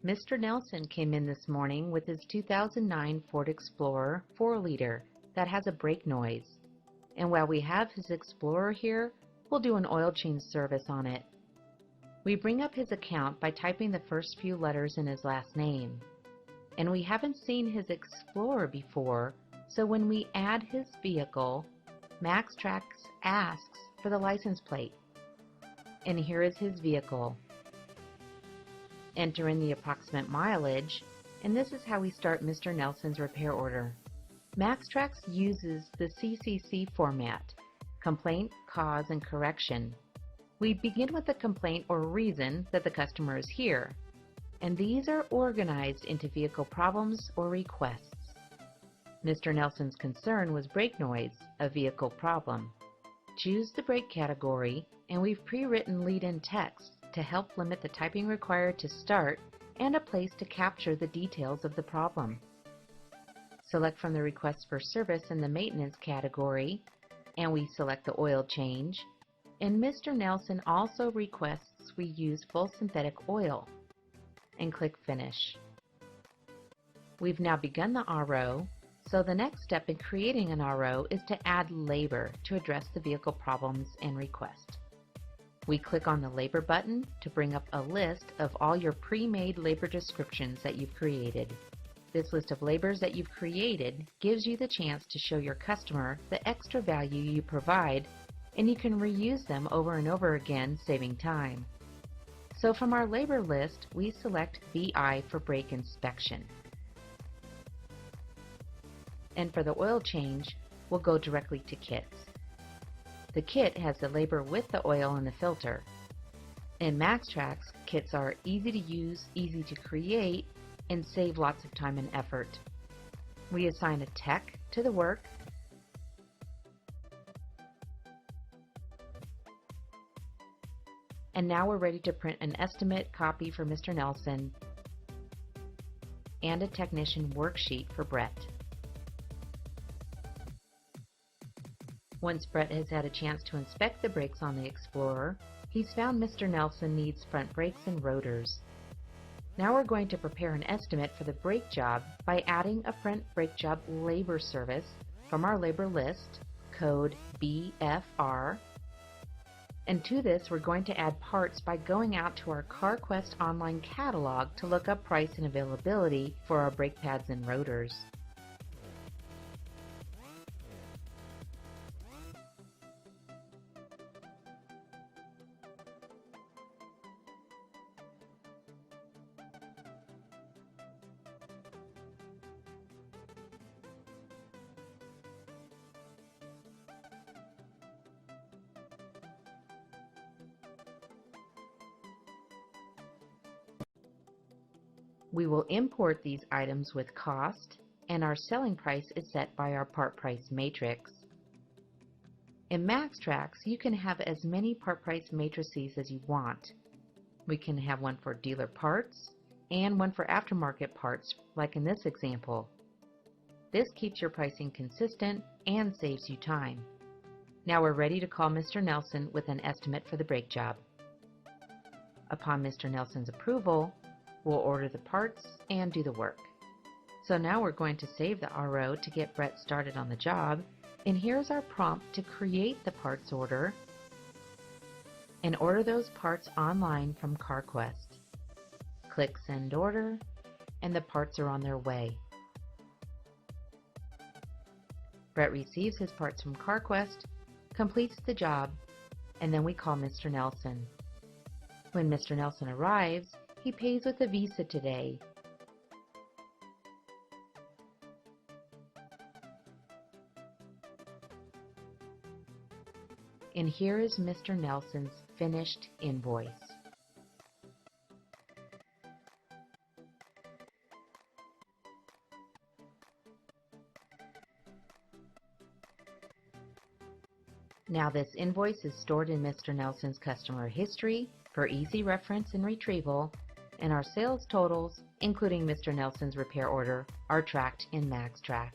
Mr. Nelson came in this morning with his 2009 Ford Explorer 4-liter that has a brake noise. And while we have his Explorer here, we'll do an oil change service on it. We bring up his account by typing the first few letters in his last name. And we haven't seen his Explorer before, so when we add his vehicle, MaxTrax asks for the license plate. And here is his vehicle. Enter in the approximate mileage, and this is how we start Mr. Nelson's repair order. MaxTrax uses the CCC format, complaint, cause, and correction. We begin with the complaint or reason that the customer is here, and these are organized into vehicle problems or requests. Mr. Nelson's concern was brake noise, a vehicle problem. Choose the brake category, and we've pre-written lead-in text to help limit the typing required to start and a place to capture the details of the problem. Select from the requests for service in the maintenance category, and we select the oil change. And Mr. Nelson also requests we use full synthetic oil, and click Finish. We've now begun the RO, so the next step in creating an RO is to add labor to address the vehicle problems and request. We click on the Labor button to bring up a list of all your pre-made labor descriptions that you've created. This list of labors that you've created gives you the chance to show your customer the extra value you provide, and you can reuse them over and over again, saving time. So from our labor list, we select VI for brake inspection. And for the oil change, we'll go directly to kits. The kit has the labor with the oil and the filter. In MaxTrax, kits are easy to use, easy to create, and save lots of time and effort. We assign a tech to the work, and now we're ready to print an estimate copy for Mr. Nelson and a technician worksheet for Brett. Once Brett has had a chance to inspect the brakes on the Explorer, he's found Mr. Nelson needs front brakes and rotors. Now we're going to prepare an estimate for the brake job by adding a front brake job labor service from our labor list, code BFR. And to this, we're going to add parts by going out to our CarQuest online catalog to look up price and availability for our brake pads and rotors. We will import these items with cost, and our selling price is set by our part price matrix. In MaxTrax, you can have as many part price matrices as you want. We can have one for dealer parts and one for aftermarket parts, like in this example. This keeps your pricing consistent and saves you time. Now we're ready to call Mr. Nelson with an estimate for the brake job. Upon Mr. Nelson's approval, we'll order the parts and do the work. So now we're going to save the RO to get Brett started on the job, and here's our prompt to create the parts order and order those parts online from CarQuest. Click Send Order, and the parts are on their way. Brett receives his parts from CarQuest, completes the job, and then we call Mr. Nelson. When Mr. Nelson arrives, he pays with a Visa today. And here is Mr. Nelson's finished invoice. Now this invoice is stored in Mr. Nelson's customer history for easy reference and retrieval, and our sales totals, including Mr. Nelson's repair order, are tracked in MaxTrax.